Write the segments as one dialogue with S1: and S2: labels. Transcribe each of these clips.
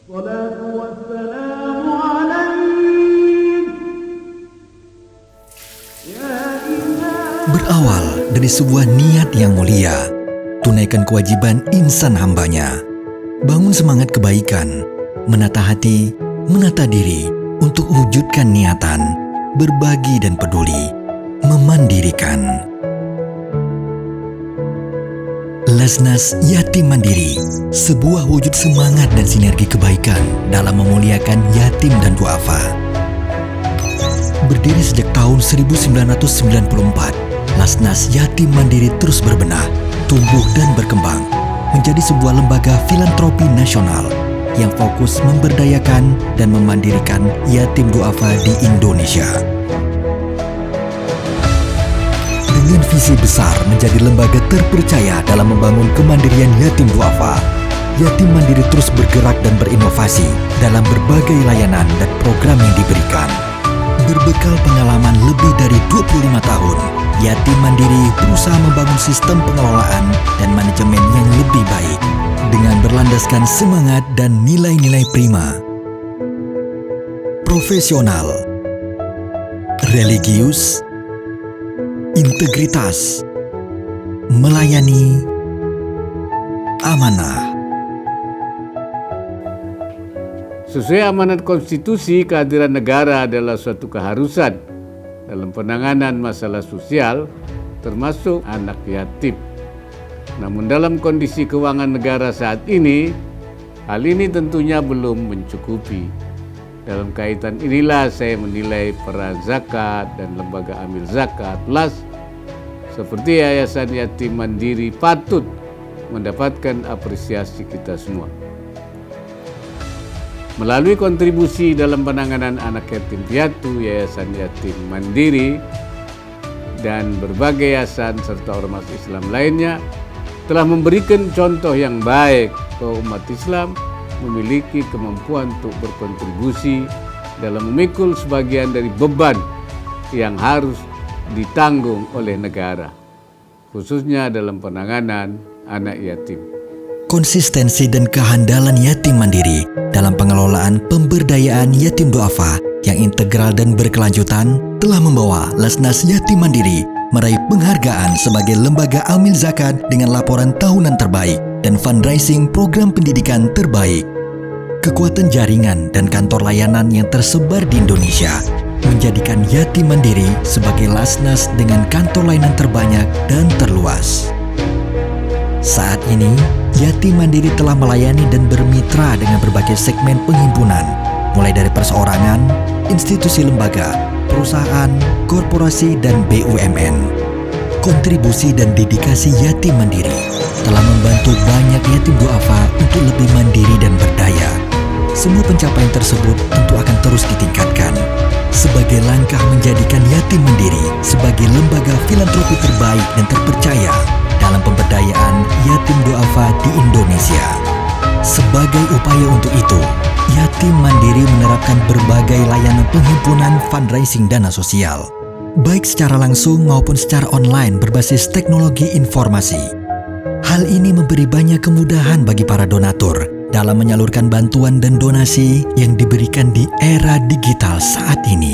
S1: الصلاة والسلام عليك يا إمام.
S2: Berawal dari sebuah niat yang mulia, tunaikan kewajiban insan hambanya. Bangun semangat kebaikan, menata hati, menata diri untuk wujudkan niatan, berbagi dan peduli, memandirikan. Lasnas Yatim Mandiri, sebuah wujud semangat dan sinergi kebaikan dalam memuliakan yatim dan duafa. Berdiri sejak tahun 1994, Lasnas Yatim Mandiri terus berbenah, tumbuh dan berkembang menjadi sebuah lembaga filantropi nasional yang fokus memberdayakan dan memandirikan yatim duafa di Indonesia. Dengan visi besar menjadi lembaga terpercaya dalam membangun kemandirian yatim duafa, Yatim Mandiri terus bergerak dan berinovasi dalam berbagai layanan dan program yang diberikan. Berbekal pengalaman lebih dari 25 tahun, Yatim Mandiri berusaha membangun sistem pengelolaan dan manajemen yang lebih baik dengan berlandaskan semangat dan nilai-nilai prima. Profesional, religius, integritas, melayani, amanah.
S3: Sesuai amanat konstitusi, kehadiran negara adalah suatu keharusan dalam penanganan masalah sosial, termasuk anak yatim. Namun dalam kondisi keuangan negara saat ini, hal ini tentunya belum mencukupi. Dalam kaitan inilah saya menilai peran zakat dan lembaga amil zakat LAS seperti Yayasan Yatim Mandiri patut mendapatkan apresiasi kita semua. Melalui kontribusi dalam penanganan anak yatim piatu, Yayasan Yatim Mandiri, dan berbagai yayasan serta ormas Islam lainnya telah memberikan contoh yang baik bahwa umat Islam memiliki kemampuan untuk berkontribusi dalam memikul sebagian dari beban yang harus ditanggung oleh negara, khususnya dalam penanganan anak yatim.
S2: Konsistensi dan kehandalan Yatim Mandiri dalam pengelolaan pemberdayaan yatim duafa yang integral dan berkelanjutan telah membawa Lasnas Yatim Mandiri meraih penghargaan sebagai lembaga amil zakat dengan laporan tahunan terbaik dan fundraising program pendidikan terbaik. Kekuatan jaringan dan kantor layanan yang tersebar di Indonesia menjadikan Yatim Mandiri sebagai Lasnas dengan kantor layanan terbanyak dan terluas. Saat ini, Yatim Mandiri telah melayani dan bermitra dengan berbagai segmen penghimpunan, mulai dari perseorangan, institusi lembaga, perusahaan, korporasi, dan BUMN. Kontribusi dan dedikasi Yatim Mandiri telah membantu banyak yatim duafa untuk lebih mandiri dan berdaya. Semua pencapaian tersebut tentu akan terus ditingkatkan sebagai langkah menjadikan Yatim Mandiri sebagai lembaga filantropi terbaik dan terpercaya dalam pemberdayaan yatim duafa di Indonesia. Sebagai upaya untuk itu, Yatim Mandiri menerapkan berbagai layanan penghimpunan fundraising dana sosial, baik secara langsung maupun secara online berbasis teknologi informasi. Hal ini memberi banyak kemudahan bagi para donatur dalam menyalurkan bantuan dan donasi yang diberikan di era digital saat ini.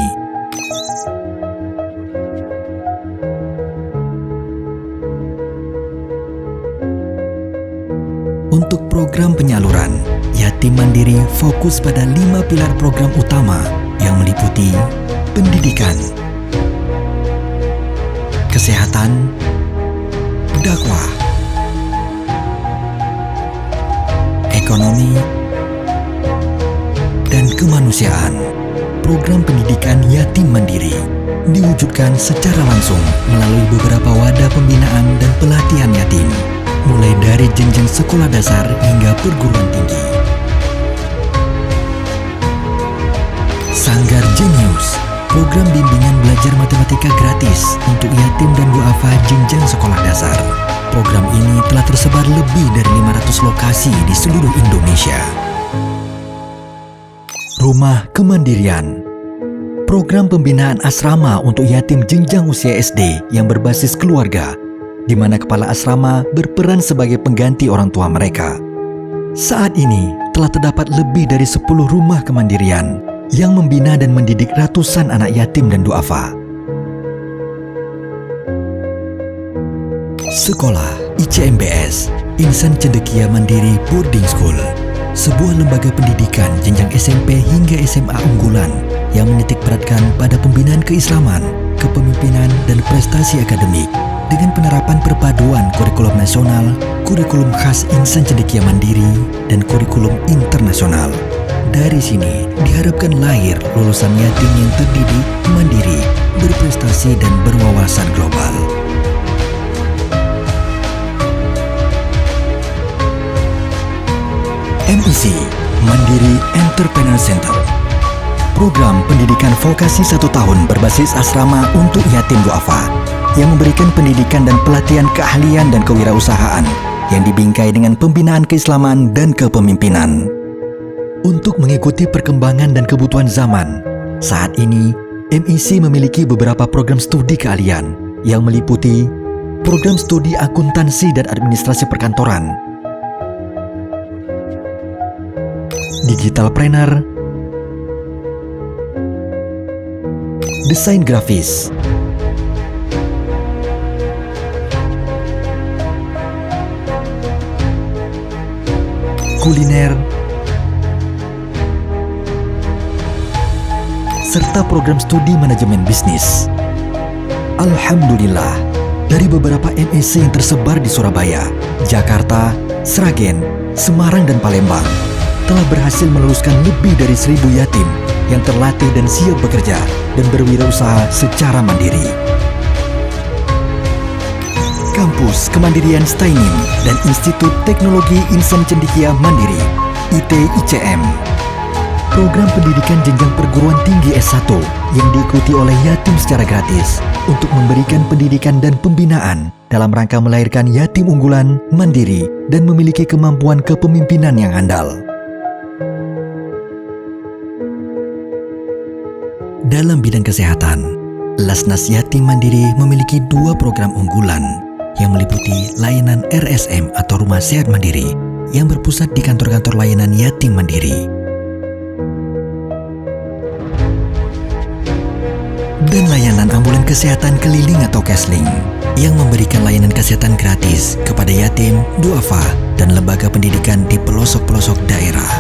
S2: Untuk program penyaluran, Yatim Mandiri fokus pada 5 pilar program utama yang meliputi pendidikan, kesehatan, dakwah, ekonomi, dan kemanusiaan. Program pendidikan Yatim Mandiri diwujudkan secara langsung melalui beberapa wadah pembinaan dan pelatihan yatim, mulai dari jenjang sekolah dasar hingga perguruan tinggi. Sanggar Jenius, program bimbingan belajar matematika gratis untuk yatim dan duafa jenjang sekolah dasar. Program ini telah tersebar lebih dari 500 lokasi di seluruh Indonesia. Rumah Kemandirian, program pembinaan asrama untuk yatim jenjang usia SD yang berbasis keluarga, di mana kepala asrama berperan sebagai pengganti orang tua mereka. Saat ini, telah terdapat lebih dari 10 rumah kemandirian yang membina dan mendidik ratusan anak yatim dan duafa. Sekolah ICMBS, Insan Cendekia Mandiri Boarding School, sebuah lembaga pendidikan jenjang SMP hingga SMA unggulan yang menitikberatkan pada pembinaan keislaman, kepemimpinan, dan prestasi akademik dengan penerapan perpaduan kurikulum nasional, kurikulum khas Insan Cendekia Mandiri, dan kurikulum internasional. Dari sini diharapkan lahir lulusan yatim yang terdidik, mandiri, berprestasi, dan berwawasan global. MIC, Mandiri Entrepreneur Center, program pendidikan vokasi 1 tahun berbasis asrama untuk yatim duafa yang memberikan pendidikan dan pelatihan keahlian dan kewirausahaan yang dibingkai dengan pembinaan keislaman dan kepemimpinan. Untuk mengikuti perkembangan dan kebutuhan zaman, saat ini MIC memiliki beberapa program studi keahlian yang meliputi program studi akuntansi dan administrasi perkantoran, digitalpreneur, desain grafis, kuliner, serta program studi manajemen bisnis. Alhamdulillah, dari beberapa MIC yang tersebar di Surabaya, Jakarta, Sragen, Semarang, dan Palembang, telah berhasil meluluskan lebih dari 1.000 yatim yang terlatih dan siap bekerja dan berwirausaha secara mandiri. Kampus Kemandirian Stainim dan Institut Teknologi Insan Cendekia Mandiri (ITICM), program pendidikan jenjang perguruan tinggi S1 yang diikuti oleh yatim secara gratis untuk memberikan pendidikan dan pembinaan dalam rangka melahirkan yatim unggulan, mandiri, dan memiliki kemampuan kepemimpinan yang handal. Dalam bidang kesehatan, Lasnas Yatim Mandiri memiliki 2 program unggulan yang meliputi layanan RSM atau Rumah Sehat Mandiri yang berpusat di kantor-kantor layanan yatim mandiri, dan layanan ambulan kesehatan keliling atau Kesling yang memberikan layanan kesehatan gratis kepada yatim, duafa, dan lembaga pendidikan di pelosok-pelosok daerah.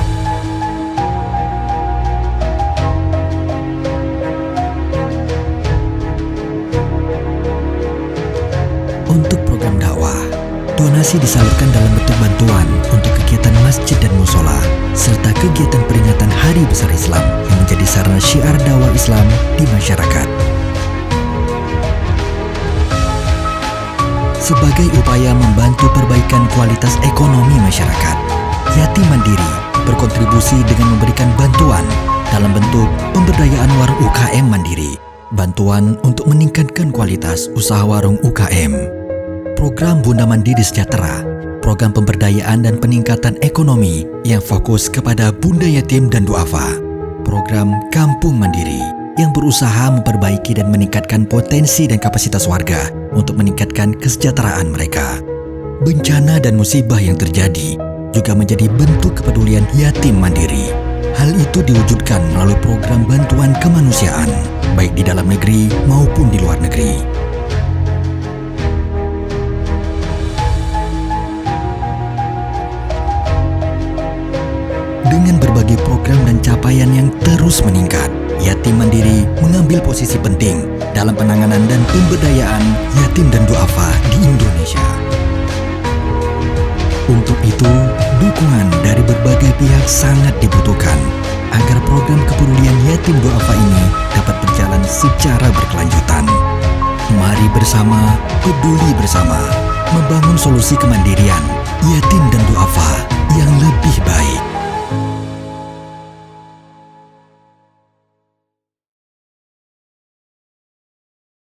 S2: Untuk program dakwah, donasi disalurkan dalam bentuk bantuan untuk kegiatan masjid dan musola, serta kegiatan peringatan Hari Besar Islam yang menjadi sarana syiar dakwah Islam di masyarakat. Sebagai upaya membantu perbaikan kualitas ekonomi masyarakat, Yatim Mandiri berkontribusi dengan memberikan bantuan dalam bentuk pemberdayaan warung UKM mandiri, bantuan untuk meningkatkan kualitas usaha warung UKM, program Bunda Mandiri Sejahtera, program pemberdayaan dan peningkatan ekonomi yang fokus kepada bunda yatim dan duafa, program Kampung Mandiri yang berusaha memperbaiki dan meningkatkan potensi dan kapasitas warga untuk meningkatkan kesejahteraan mereka. Bencana dan musibah yang terjadi juga menjadi bentuk kepedulian yatim mandiri. Hal itu diwujudkan melalui program bantuan kemanusiaan, baik di dalam negeri maupun di luar negeri. Dengan berbagai program dan capaian yang terus meningkat, Yatim Mandiri mengambil posisi penting dalam penanganan dan pemberdayaan yatim dan duafa di Indonesia. Untuk itu, dukungan dari berbagai pihak sangat dibutuhkan agar program kepedulian yatim duafa ini dapat berjalan secara berkelanjutan. Mari bersama, peduli bersama, membangun solusi kemandirian yatim dan duafa